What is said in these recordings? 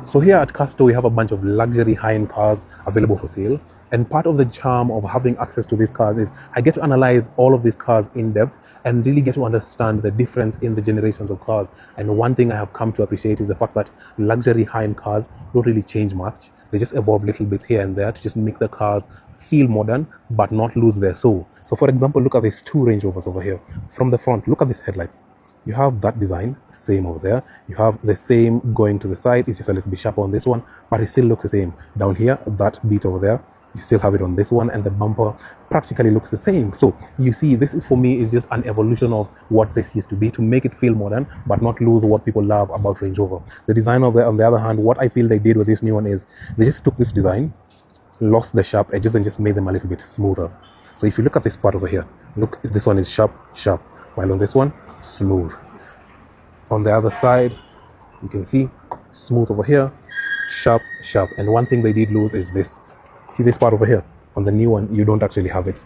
So here at Casto, we have a bunch of luxury high-end cars available for sale. And part of the charm of having access to these cars is I get to analyze all of these cars in depth and really get to understand the difference in the generations of cars. And one thing I have come to appreciate is the fact that luxury high-end cars don't really change much. They just evolve little bits here and there to just make the cars feel modern but not lose their soul. So for example, look at these two Range Rovers over here. From the front, look at these headlights. You have that design, same over there. You have the same going to the side. It's just a little bit sharper on this one, but it still looks the same. Down here, that beat over there, you still have it on this one, and the bumper practically looks the same. So you see, this is, for me, is just an evolution of what this used to be to make it feel modern, but not lose what people love about Range Rover. The design of on the other hand, what I feel they did with this new one is they just took this design, lost the sharp edges, and just made them a little bit smoother. So if you look at this part over here, look, this one is sharp, sharp, while on this one, smooth. On the other side, you can see smooth over here, sharp, sharp. And one thing they did lose is this. See this part over here? On the new one, you don't actually have it.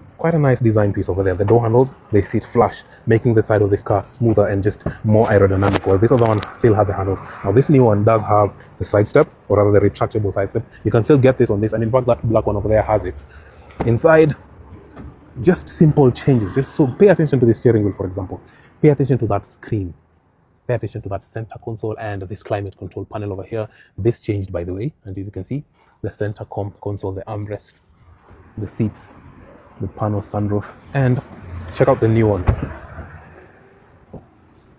It's quite a nice design piece over there. The door handles, they sit flush, making the side of this car smoother and just more aerodynamic. While this other one still has the handles. Now this new one does have the side step, or rather the retractable side step. You can still get this on this, and in fact that black one over there has it. Inside, just simple changes. Just so pay attention to the steering wheel, for example. Pay attention to that screen. Pay attention to that center console and this climate control panel over here. This changed, by the way, and as you can see, the center console, the armrest, the seats, the panel sunroof, and check out the new one.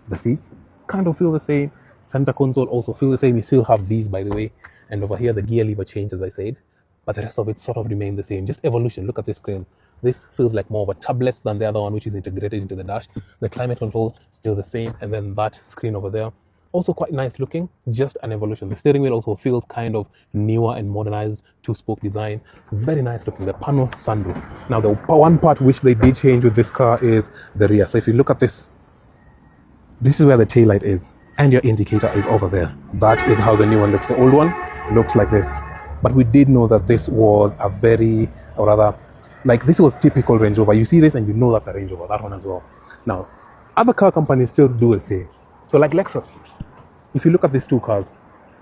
The seats kind of feel the same. Center console also feel the same. You still have these, by the way, and over here the gear lever changed, as I said, but the rest of it sort of remained the same. Just evolution. Look at this screen. This feels like more of a tablet than the other one, which is integrated into the dash. The climate control still the same, and then that screen over there, also quite nice looking, just an evolution. The steering wheel also feels kind of newer and modernized, two-spoke design, very nice looking. The panel sunroof. Now the one part which they did change with this car is the rear. So if you look at this, this is where the tail light is, and your indicator is over there. That is how the new one looks. The old one looks like this, but we did know that this was a very, or rather, like this was typical Range Rover. You see this and you know that's a Range Rover, that one as well. Now, other car companies still do the same. So like Lexus, if you look at these two cars,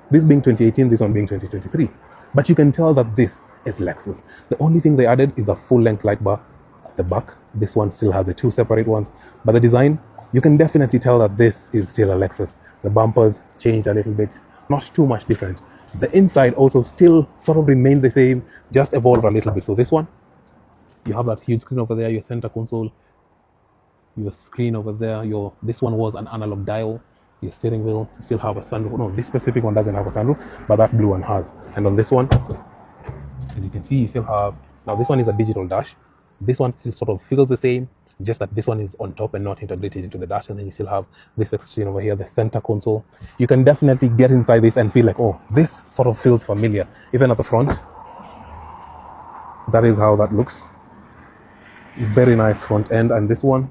this being 2018, this one being 2023, but you can tell that this is Lexus. The only thing they added is a full-length light bar at the back. This one still has the two separate ones, but the design, you can definitely tell that this is still a Lexus. The bumpers changed a little bit, not too much different. The inside also still sort of remained the same, just evolved a little bit. So this one, you have that huge screen over there, your center console, your screen over there, this one was an analog dial, your steering wheel, you still have a sunroof. No, this specific one doesn't have a sunroof, but that blue one has. And on this one, as you can see, you still have, now this one is a digital dash. This one still sort of feels the same, just that this one is on top and not integrated into the dash. And then you still have this screen over here, the center console. You can definitely get inside this and feel like, oh, this sort of feels familiar. Even at the front, that is how that looks. Very nice front end, and this one,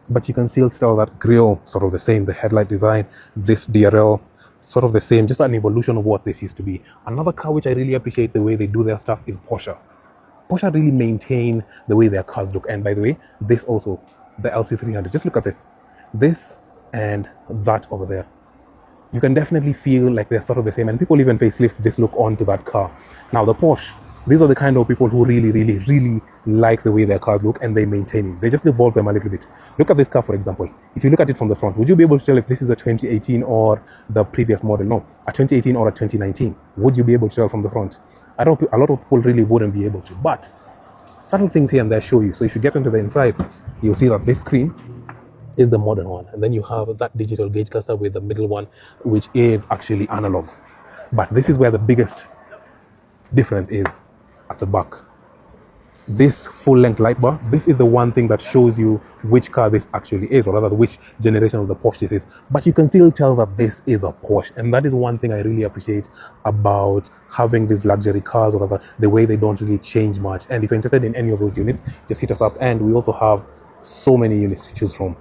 but you can still tell that grille sort of the same, the headlight design, this DRL sort of the same, just an evolution of what this used to be. Another car which I really appreciate the way they do their stuff is Porsche. Porsche really maintain the way their cars look. And by the way, this also, the LC300, just look at this and that over there. You can definitely feel like they're sort of the same, and people even facelift this look onto that car. Now the Porsche, these are the kind of people who really like the way their cars look, and they maintain it. They just evolve them a little bit. Look at this car, for example. If you look at it from the front, would you be able to tell if this is a 2018 or the previous model? No, a 2018 or a 2019. Would you be able to tell from the front? I don't. A lot of people really wouldn't be able to, but subtle things here and there show you. So if you get into the inside, you'll see that this screen is the modern one, and then you have that digital gauge cluster with the middle one, which is actually analog. But this is where the biggest difference is. At the back, this full-length light bar, this is the one thing that shows you which car this actually is, or rather which generation of the Porsche this is. But you can still tell that this is a Porsche, and that is one thing I really appreciate about having these luxury cars, or rather the way they don't really change much. And if you're interested in any of those units, just hit us up, and we also have so many units to choose from.